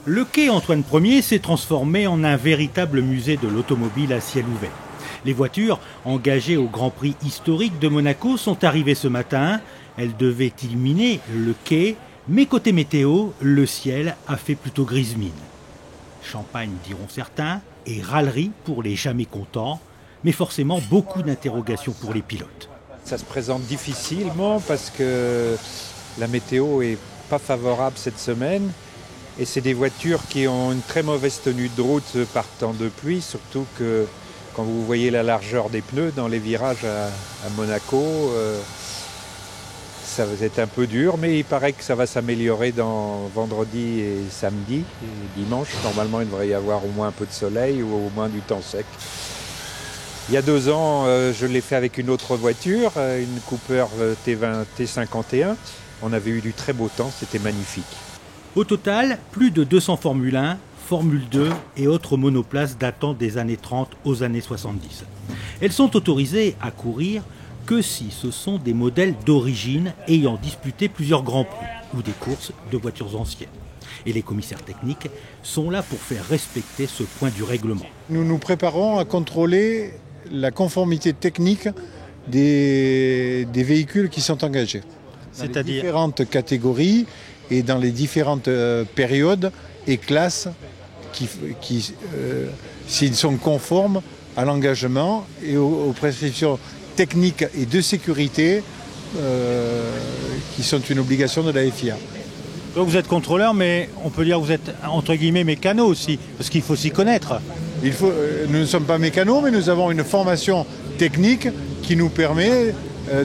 Le quai Antoine Ier s'est transformé en un véritable musée de l'automobile à ciel ouvert. Les voitures engagées au Grand Prix historique de Monaco sont arrivées ce matin. Elles devaient illuminer le quai, mais côté météo, le ciel a fait plutôt grise mine. Champagne diront certains, et râlerie pour les jamais contents, mais forcément beaucoup d'interrogations pour les pilotes. Ça se présente difficilement parce que la météo est pas favorable cette semaine. Et c'est des voitures qui ont une très mauvaise tenue de route par temps de pluie, surtout que quand vous voyez la largeur des pneus dans les virages à Monaco, ça va être un peu dur, mais il paraît que ça va s'améliorer dans vendredi et samedi. Et dimanche, normalement, il devrait y avoir au moins un peu de soleil ou au moins du temps sec. Il y a 2 ans, je l'ai fait avec une autre voiture, une Cooper T51. On avait eu du très beau temps, c'était magnifique. Au total, plus de 200 Formule 1, Formule 2 et autres monoplaces datant des années 30 aux années 70. Elles sont autorisées à courir que si ce sont des modèles d'origine ayant disputé plusieurs grands prix ou des courses de voitures anciennes. Et les commissaires techniques sont là pour faire respecter ce point du règlement. Nous nous préparons à contrôler la conformité technique des véhicules qui sont engagés. C'est-à-dire les différentes catégories et dans les différentes périodes et classes s'ils sont conformes à l'engagement et aux prescriptions techniques et de sécurité qui sont une obligation de la FIA. Donc vous êtes contrôleur, mais on peut dire que vous êtes entre guillemets mécano aussi, parce qu'il faut s'y connaître. Nous ne sommes pas mécanos, mais nous avons une formation technique qui nous permet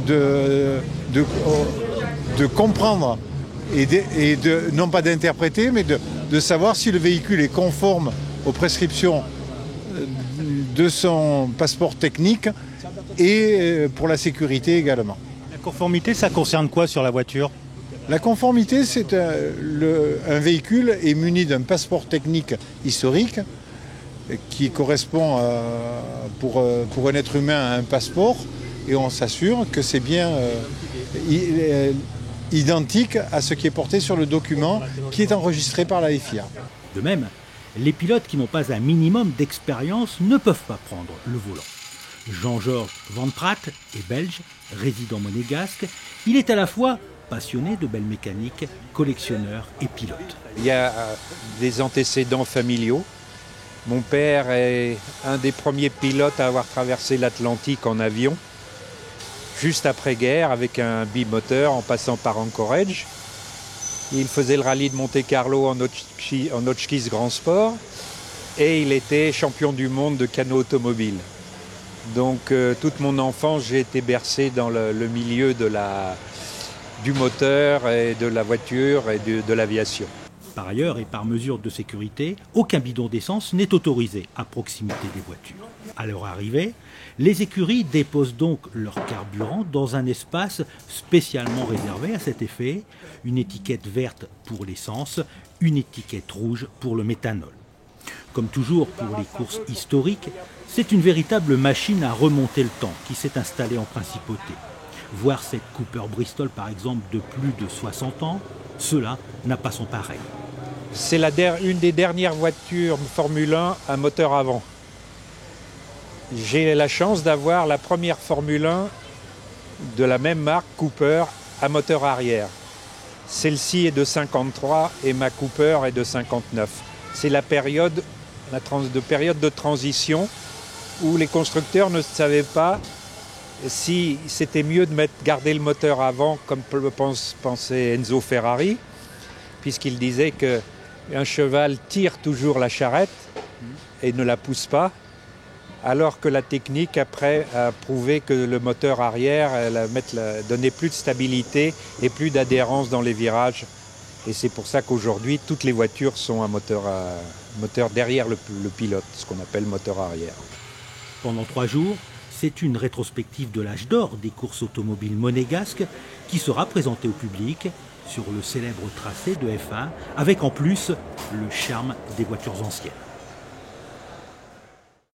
de comprendre et non pas d'interpréter, mais de savoir si le véhicule est conforme aux prescriptions de son passeport technique et pour la sécurité également. La conformité, ça concerne quoi sur la voiture ? La conformité, c'est un véhicule est muni d'un passeport technique historique qui correspond pour un être humain à un passeport, et on s'assure que c'est bien identique à ce qui est porté sur le document qui est enregistré par la FIA. De même, les pilotes qui n'ont pas un minimum d'expérience ne peuvent pas prendre le volant. Jean-Georges Van Pratt est belge, résident monégasque. Il est à la fois passionné de belle mécanique, collectionneur et pilote. Il y a des antécédents familiaux. Mon père est un des premiers pilotes à avoir traversé l'Atlantique en avion, juste après-guerre, avec un bimoteur en passant par Anchorage. Il faisait le rallye de Monte-Carlo en Hotchkiss Grand Sport et il était champion du monde de canot automobile. Donc toute mon enfance, j'ai été bercé dans le milieu du moteur et de la voiture et de l'aviation. Par ailleurs, et par mesure de sécurité, aucun bidon d'essence n'est autorisé à proximité des voitures. À leur arrivée, les écuries déposent donc leur carburant dans un espace spécialement réservé à cet effet, une étiquette verte pour l'essence, une étiquette rouge pour le méthanol. Comme toujours pour les courses historiques, c'est une véritable machine à remonter le temps qui s'est installée en principauté. Voir cette Cooper Bristol par exemple de plus de 60 ans, cela n'a pas son pareil. C'est une des dernières voitures Formule 1 à moteur avant. J'ai la chance d'avoir la première Formule 1 de la même marque, Cooper, à moteur arrière. Celle-ci est de 53 et ma Cooper est de 59. C'est la période de transition où les constructeurs ne savaient pas si c'était mieux de garder le moteur avant, comme pensait Enzo Ferrari, puisqu'il disait qu'un cheval tire toujours la charrette et ne la pousse pas, alors que la technique après a prouvé que le moteur arrière donnait plus de stabilité et plus d'adhérence dans les virages. Et c'est pour ça qu'aujourd'hui, toutes les voitures sont un moteur derrière le pilote, ce qu'on appelle moteur arrière. Pendant 3 jours, c'est une rétrospective de l'âge d'or des courses automobiles monégasques qui sera présentée au public sur le célèbre tracé de F1, avec en plus le charme des voitures anciennes.